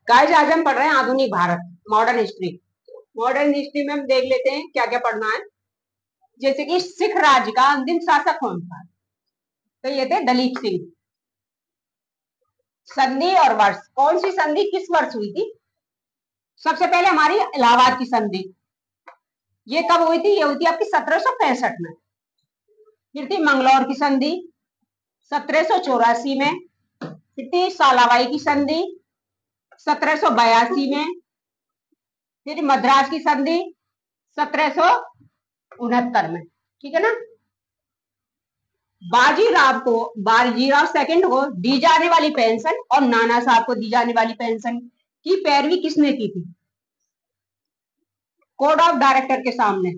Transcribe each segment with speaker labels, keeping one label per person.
Speaker 1: Guys आज हम पढ़ रहे हैं आधुनिक Bharat, modern history. Modern history में हम देख लेते हैं क्या क्या पढ़ना है। जैसे कि सिख राज्य का अंतिम शासक कौन था, तो ये थे दलीप सिंह। संधि और वर्ष, कौन सी संधि किस वर्ष हुई थी? सबसे पहले हमारी इलाहाबाद की संधि, ये कब हुई थी? ये हुई थी आपकी 1765 में। फिर थी मंगलौर की संधि 1784 में। फिर थी सालाबाई की संधि 1782 में। फिर मद्रास की संधि 1769 में। ठीक है ना। बाजीराव सेकंड को दी जाने वाली पेंशन और नाना साहब को दी जाने वाली पेंशन की पैरवी किसने की थी? कोड ऑफ डायरेक्टर के सामने।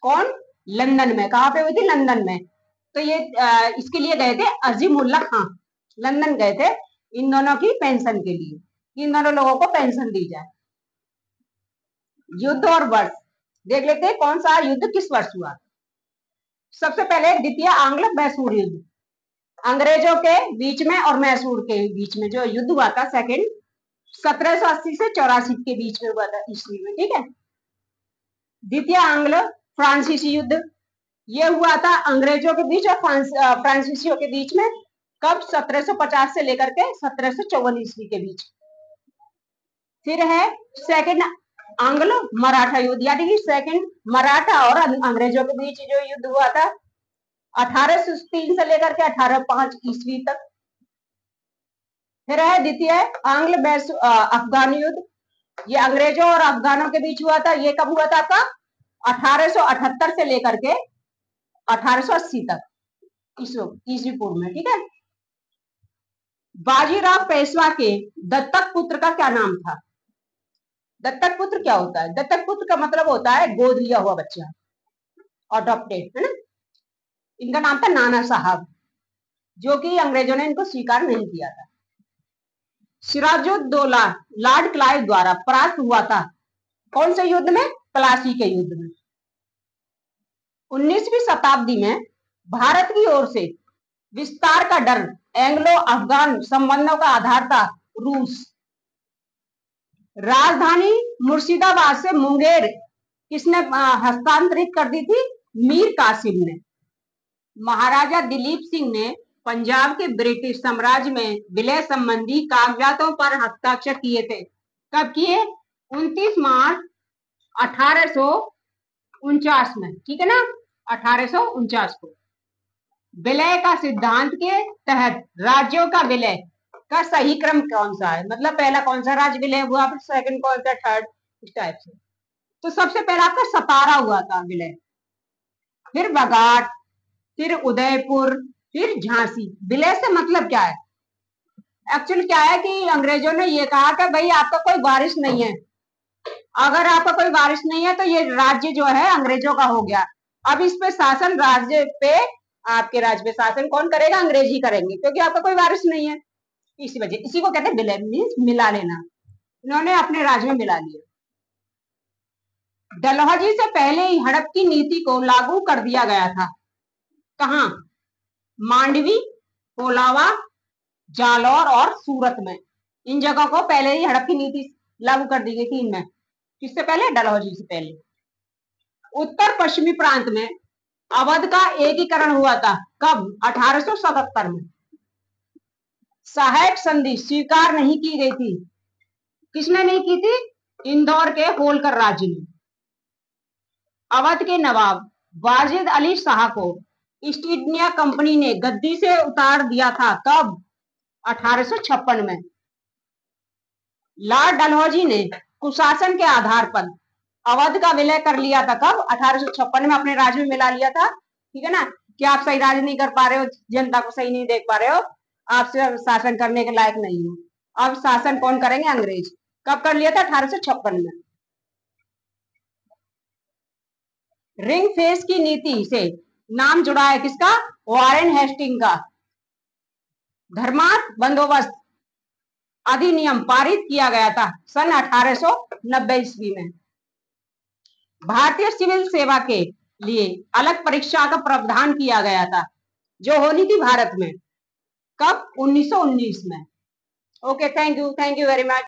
Speaker 1: कौन? लंदन में। कहां पे हुई थी? लंदन में। तो ये इसके लिए गए थे अजीमुल्ला खां, लंदन गए थे इन दोनों की पेंशन के लिए, इन दोनों लोगों को पेंशन दी जाए। युद्ध और वर्ष देख लेते हैं, कौन सा युद्ध किस वर्ष हुआ। सबसे पहले द्वितीय आंग्ल मैसूर युद्ध, अंग्रेजों के बीच में और मैसूर के बीच में जो युद्ध हुआ था, सेकंड 1780 से 84 के बीच में हुआ था ईस्वी में। ठीक है। द्वितीय आंग्ल फ्रांसीसी युद्ध, ये हुआ था अंग्रेजों के बीच और फ्रांसीसियों के बीच में। कब? 1750 से लेकर के 1754 ईस्वी के बीच। फिर है सेकंड आंग्ल मराठा युद्ध, यानी कि सेकंड मराठा और अंग्रेजों के बीच जो युद्ध हुआ था 1803 से लेकर के 1805 ईस्वी तक। फिर है द्वितीय आंग्ल अफगान युद्ध, ये अंग्रेजों और अफगानों के बीच हुआ था। ये कब हुआ था आपका? 1878 से लेकर के 1880 तक ईस्वी पूर्व में। ठीक है। बाजीराव पेशवा के दत्तक पुत्र का क्या नाम था? दत्तक पुत्र क्या होता है? दत्तक पुत्र का मतलब होता है गोद लिया हुआ बच्चा, अडॉप्टेड, है ना। इनका नाम था नाना साहब, जो कि अंग्रेजों ने इनको स्वीकार नहीं किया था। सिराजुद्दौला लॉर्ड क्लाइव द्वारा परास्त हुआ था कौन से युद्ध में? प्लासी के युद्ध में। 19वीं शताब्दी में भारत की ओर से विस्तार का डर एंग्लो अफगान संबंधों का आधार था रूस। राजधानी मुर्शिदाबाद से मुंगेर किसने हस्तांतरित कर दी थी? मीर कासिम ने। महाराजा दिलीप सिंह ने पंजाब के ब्रिटिश साम्राज्य में विलय संबंधी कागजातों पर हस्ताक्षर किए थे। कब किए? 29 मार्च 1849 में। ठीक है ना, 1849 को। विलय का सिद्धांत के तहत राज्यों का विलय का सही क्रम कौन सा है? मतलब पहला कौन सा राज्य विलय हुआ, फिर सेकंड कौन सा, थर्ड, इस टाइप से। तो सबसे पहला आपका सतारा हुआ था विलय, फिर बघाट, फिर उदयपुर, फिर झांसी। विलय से मतलब क्या है? एक्चुअली क्या है कि अंग्रेजों ने ये कहा कि भाई आपका कोई वारिस नहीं है, अगर आपका कोई वारिस नहीं है तो ये राज्य जो है अंग्रेजों का हो गया। अब इस पे शासन, राज्य पे, आपके राज्य पे शासन कौन करेगा? अंग्रेज ही करेंगे, क्योंकि आपका कोई वारिस नहीं है। इसी वजह, इसी को कहते हैं विलय, मीन्स मिला लेना। इन्होंने अपने राज्य में मिला लिया। डलहौजी से पहले ही हड़प की नीति को लागू कर दिया गया था। कहां? मांडवी, कोलावा, जालौर और सूरत में। इन जगहों को पहले ही हड़प की नीति लागू कर दी गई थी इनमें। किससे पहले? डलहौजी से पहले। उत्तर पश्चिमी प्रांत में अवध का एकीकरण हुआ था। कब? 1877 में। सहायक संधि स्वीकार नहीं की गई थी। किसने नहीं की थी? इंदौर के होलकर राज्य ने। अवध के नवाब वाजिद अली शाह को ईस्ट इंडिया कंपनी ने गद्दी से उतार दिया था। कब? 1856 में। लॉर्ड डलहौजी ने कुशासन के आधार पर अवध का विलय कर लिया था। कब? 1856 में अपने राज्य में मिला लिया था। ठीक है ना, कि आप सही राज नहीं कर पा रहे हो, जनता को सही नहीं देख पा रहे हो, आपसे शासन करने के लायक नहीं हो। अब शासन कौन करेंगे? अंग्रेज। कब कर लिया था? 1856 में। रिंग फेस की नीति से नाम जुड़ा है किसका? वॉरेन हेस्टिंग का। धर्मार्थ बंदोबस्त अधिनियम पारित किया गया था सन 1890 ईस्वी में। भारतीय सिविल सेवा के लिए अलग परीक्षा का प्रावधान किया गया था, जो होनी थी भारत में। कब? 1919 में। Okay, thank you very much.